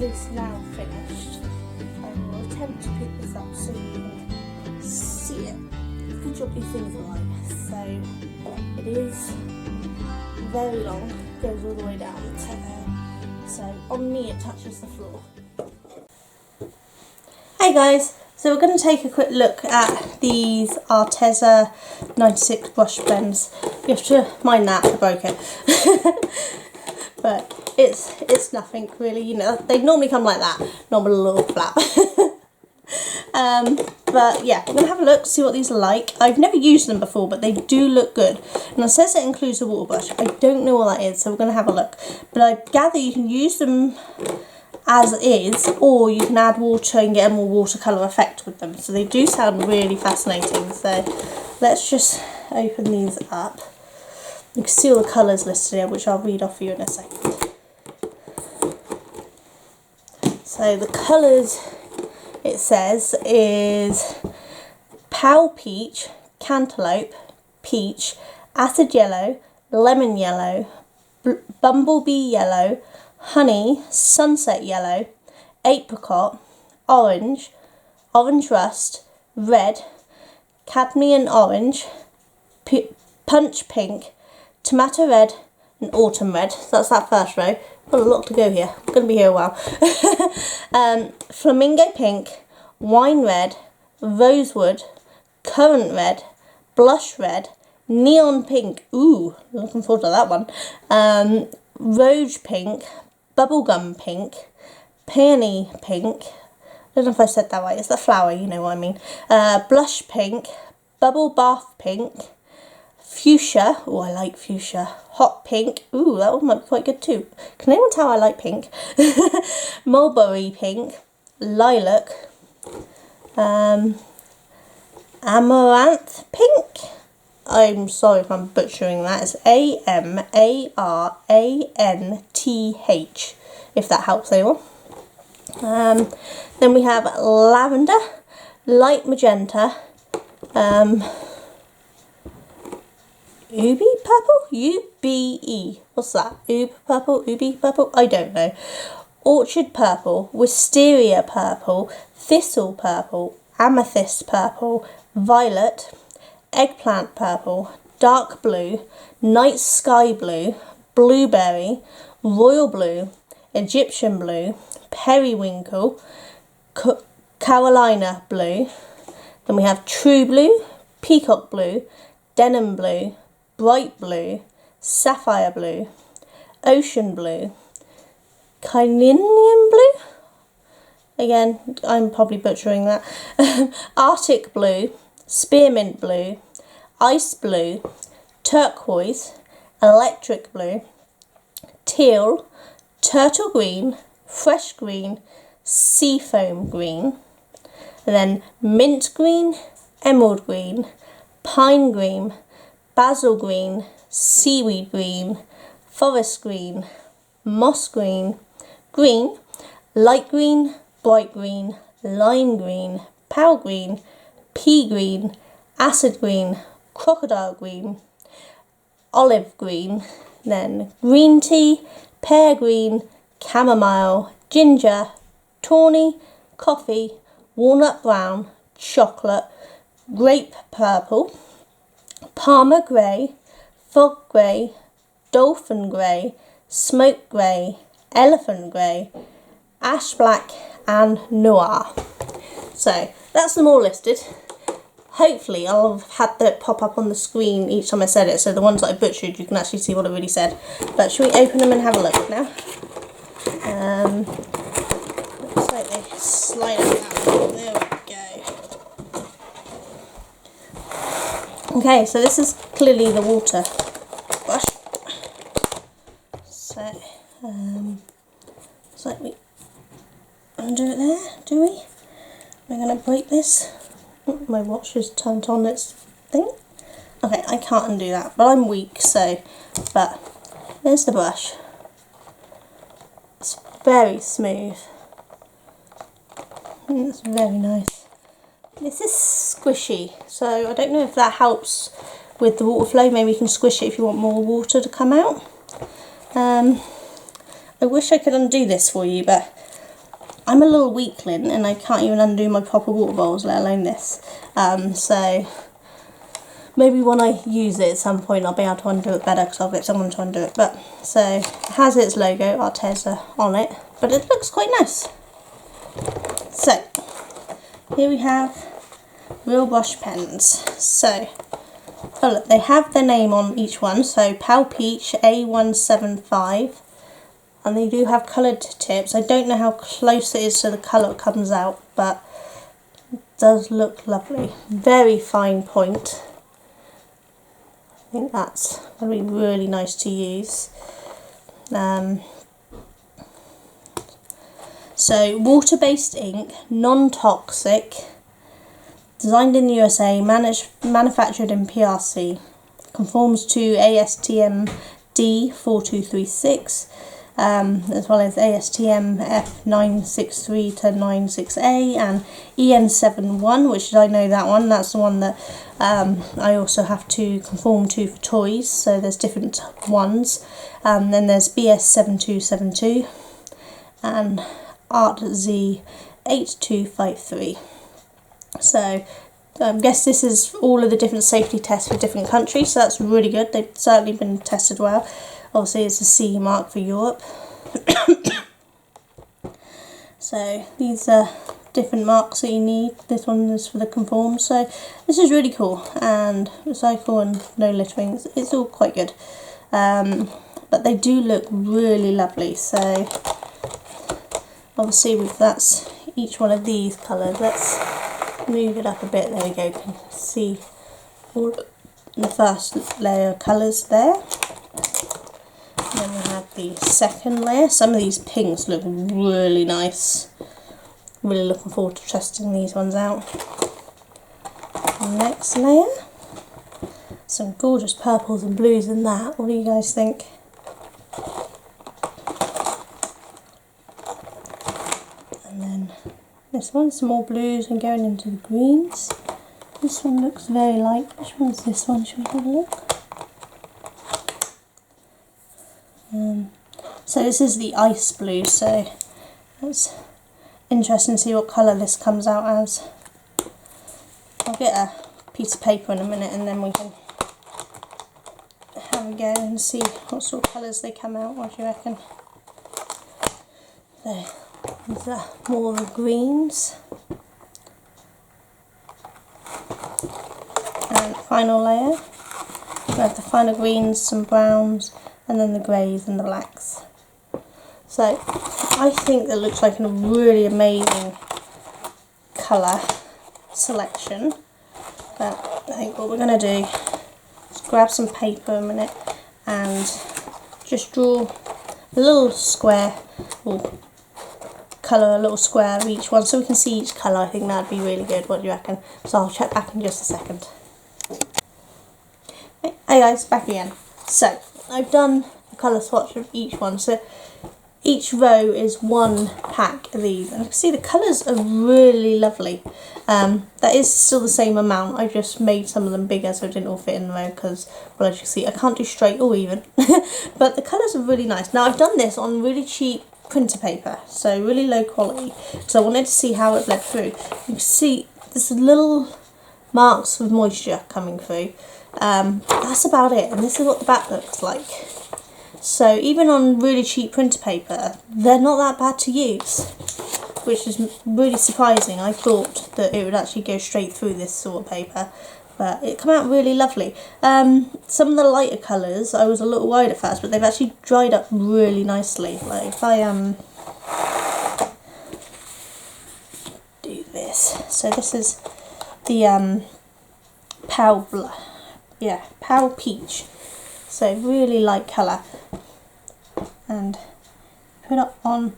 is now finished. I will attempt to pick this up so you can see it. Good job these things are light. So it is very long, goes all the way down to there. So on me it touches the floor. Hey guys, so we're going to take a quick look at these Arteza 96 brush pens. You have to mind that, I broke it. But it's nothing really, you know, they normally come like that, not with a little flap. But yeah, we're going to have a look, see what these are like. I've never used them before, but they do look good. And it says it includes a water brush. I don't know what that is, so we're going to have a look. But I gather you can use them as is, or you can add water and get a more watercolour effect with them. So they do sound really fascinating. So let's just open these up. You can see all the colours listed here, which I'll read off for you in a second. So the colours, it says, is Pale Peach, Cantaloupe, Peach, Acid Yellow, Lemon Yellow, Bumblebee Yellow, Honey, Sunset Yellow, Apricot, Orange, Orange Rust, Red, Cadmium Orange, Punch Pink, Tomato Red, and Autumn Red. So that's that first row. Got a lot to go here. I'm going to be here a while. Flamingo Pink, Wine Red, Rosewood, Currant Red, Blush Red, Neon Pink. Ooh, looking forward to that one. Rouge Pink, Bubblegum Pink, Peony Pink. I don't know if I said that right. It's the flower, you know what I mean. Blush Pink, Bubble Bath Pink, Fuchsia. Oh, I like fuchsia. Hot Pink. Ooh, that one might be quite good too. Can anyone tell I like pink? Mulberry Pink, Lilac, Amaranth Pink. I'm sorry if I'm butchering that. It's AMARANTH, if that helps anyone. Then we have Lavender, Light Magenta, Ubi Purple? UBE. What's that? Ube Purple? Ubi Purple? I don't know. Orchid Purple, Wisteria Purple, Thistle Purple, Amethyst Purple, Violet, Eggplant Purple, Dark Blue, Night Sky Blue, Blueberry, Royal Blue, Egyptian Blue, Periwinkle, Carolina Blue. Then we have True Blue, Peacock Blue, Denim Blue, Bright Blue, Sapphire Blue, Ocean Blue, Kynian Blue. Again, I'm probably butchering that. Arctic Blue, Spearmint Blue, Ice Blue, Turquoise, Electric Blue, Teal, Turtle Green, Fresh Green, Seafoam Green, and then Mint Green, Emerald Green, Pine Green, Basil Green, Seaweed Green, Forest Green, Moss Green, Green, Light Green, Bright Green, Lime Green, Pale Green, Pea Green, Acid Green, Crocodile Green, Olive Green, then Green Tea, Pear Green, Chamomile, Ginger, Tawny, Coffee, Walnut Brown, Chocolate, Grape Purple, Parma Grey, Fog Grey, Dolphin Grey, Smoke Grey, Elephant Grey, Ash Black and Noir. So that's them all listed. Hopefully I'll have had that pop up on the screen each time I said it, so the ones that I butchered you can actually see what I really said. But should we open them and have a look now? Looks like they slide it out. There we go. Okay, so this is clearly the water brush. So, it's like we undo it there, do we? We're going to break this. Oh, my watch has turned on its thing. Okay, I can't undo that, but I'm weak, so, but there's the brush. It's very smooth. It's very nice. This is squishy, so I don't know if that helps with the water flow. Maybe you can squish it if you want more water to come out. I wish I could undo this for you, but I'm a little weakling and I can't even undo my proper water bowls, let alone this. So maybe when I use it at some point I'll be able to undo it better because I'll get someone to undo it. But so it has its logo, Arteza, on it, but it looks quite nice. So here we have real brush pens. So oh look, they have their name on each one. So Pal Peach A175, and they do have coloured tips. I don't know how close it is to the colour it comes out, but it does look lovely. Very fine point. I think that's going to be really nice to use. So water-based ink, non-toxic, designed in the USA, manufactured in PRC, conforms to ASTM D4236, as well as ASTM F963 to 96A and EN71, which I know that one. That's the one that I also have to conform to for toys. So there's different ones. Then there's BS7272 and ArtZ 8253. So I guess this is all of the different safety tests for different countries, so that's really good. They've certainly been tested well. Obviously it's a CE mark for Europe. So these are different marks that you need. This one is for the conform, so this is really cool. And recycle and no littering, it's all quite good. But they do look really lovely. So obviously that's each one of these colours. Let's move it up a bit. There we go. You can see all the first layer of colours there. And then we have the second layer. Some of these pinks look really nice. Really looking forward to testing these ones out. Next layer. Some gorgeous purples and blues in that. What do you guys think? And then this one, some more blues and going into the greens. This one looks very light. Which one's this one? Should we have a look? So this is the ice blue, so that's interesting to see what colour this comes out as. I'll get a piece of paper in a minute and then we can have a go and see what sort of colours they come out. What do you reckon? So these are more the greens. And final layer. We have the final greens, some browns, and then the greys and the blacks. So I think that looks like a really amazing colour selection. But I think what we're going to do is grab some paper a minute and just draw a little square, or colour a little square of each one so we can see each colour. I think that'd be really good. What do you reckon? So I'll check back in just a second. Hey guys, back again. So I've done a colour swatch of each one. So each row is one pack of these, and you can see the colours are really lovely. That is still the same amount. I just made some of them bigger so it didn't all fit in the row because, well, as you see, I can't do straight or even. But the colours are really nice. Now I've done this on really cheap printer paper, so really low quality, because I wanted to see how it bled through. You can see there's little marks of moisture coming through. That's about it, and this is what the back looks like. So even on really cheap printer paper, they're not that bad to use, which is really surprising. I thought that it would actually go straight through this sort of paper, but it came out really lovely. Some of the lighter colours I was a little worried at first, but they've actually dried up really nicely. Like if I do this, so this is the Pal Peach. So really light colour, and put up on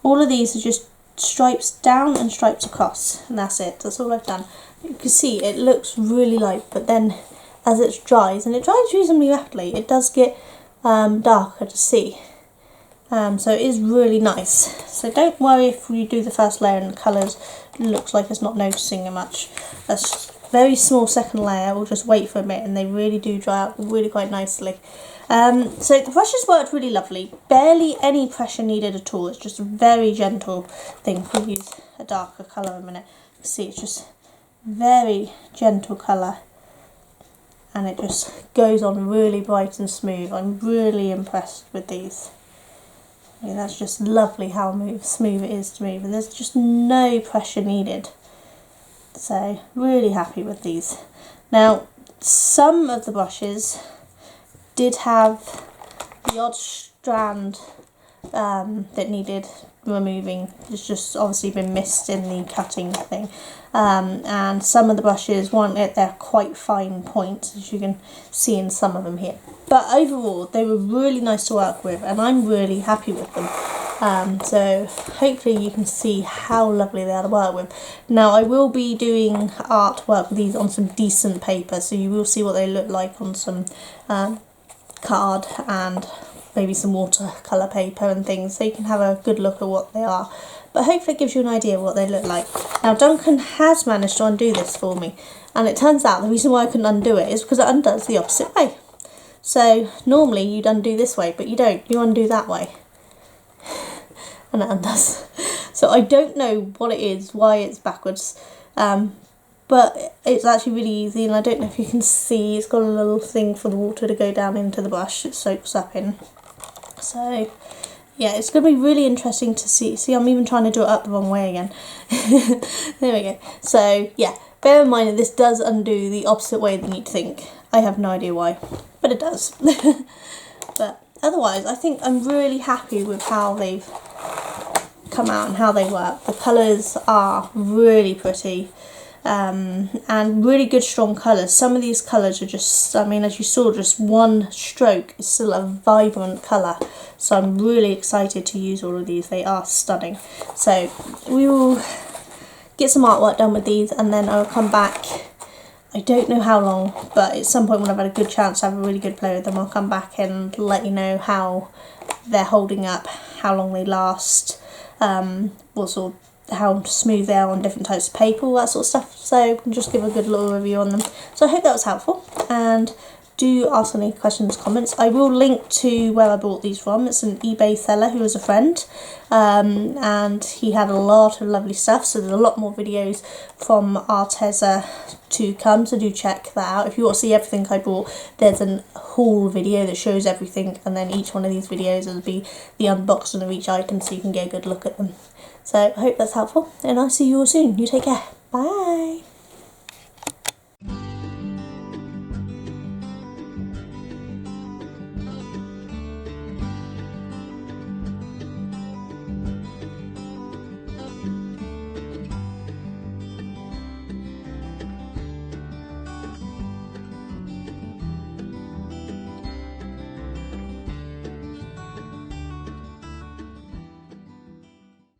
all of these are just stripes down and stripes across, and that's it. That's all I've done. You can see it looks really light, but then as it dries, and it dries reasonably rapidly, it does get darker to see. So it is really nice. So don't worry if you do the first layer and the colours looks like it's not noticing it much. That's very small second layer. We'll just wait for a bit, and they really do dry out really quite nicely. So the brushes worked really lovely, barely any pressure needed at all. It's just a very gentle thing. We'll use a darker colour in a minute. See, it's just very gentle colour, and it just goes on really bright and smooth. I'm really impressed with these. Yeah, that's just lovely how smooth it is to move, and there's just no pressure needed. So really happy with these. Now some of the brushes did have the odd strand that needed removing. It's just obviously been missed in the cutting thing, and some of the brushes weren't at their quite fine points, as you can see in some of them here. But overall they were really nice to work with, and I'm really happy with them. So hopefully you can see how lovely they are to work with. Now I will be doing artwork with these on some decent paper, so you will see what they look like on some card and maybe some watercolour paper and things, so you can have a good look at what they are. But hopefully it gives you an idea of what they look like. Now Duncan has managed to undo this for me, and it turns out the reason why I couldn't undo it is because it undoes the opposite way. So normally you'd undo this way, but you don't, you undo that way. And it undoes. So I don't know what it is, why it's backwards, but it's actually really easy, and I don't know if you can see, it's got a little thing for the water to go down into the brush, it soaks up in. So yeah, it's going to be really interesting to see. See, I'm even trying to do it up the wrong way again. There we go. So yeah, bear in mind that this does undo the opposite way than you'd think. I have no idea why, but it does. But otherwise, I think I'm really happy with how they've come out and how they work. The colours are really pretty, and really good strong colours. Some of these colours are just, I mean, as you saw, just one stroke is still a vibrant colour. So I'm really excited to use all of these. They are stunning. So we will get some artwork done with these, and then I'll come back. I don't know how long, but at some point when I've had a good chance to have a really good play with them, I'll come back and let you know how they're holding up, how long they last, what sort of, how smooth they are on different types of paper, all that sort of stuff. So just give a good little review on them. So I hope that was helpful, and do ask any questions, comments. I will link to where I bought these from. It's an eBay seller who was a friend, and he had a lot of lovely stuff. So there's a lot more videos from Arteza to come, so do check that out. If you want to see everything I bought, there's a haul video that shows everything, and then each one of these videos will be the unboxing of each item, so you can get a good look at them. So I hope that's helpful, and I'll see you all soon. You take care. Bye.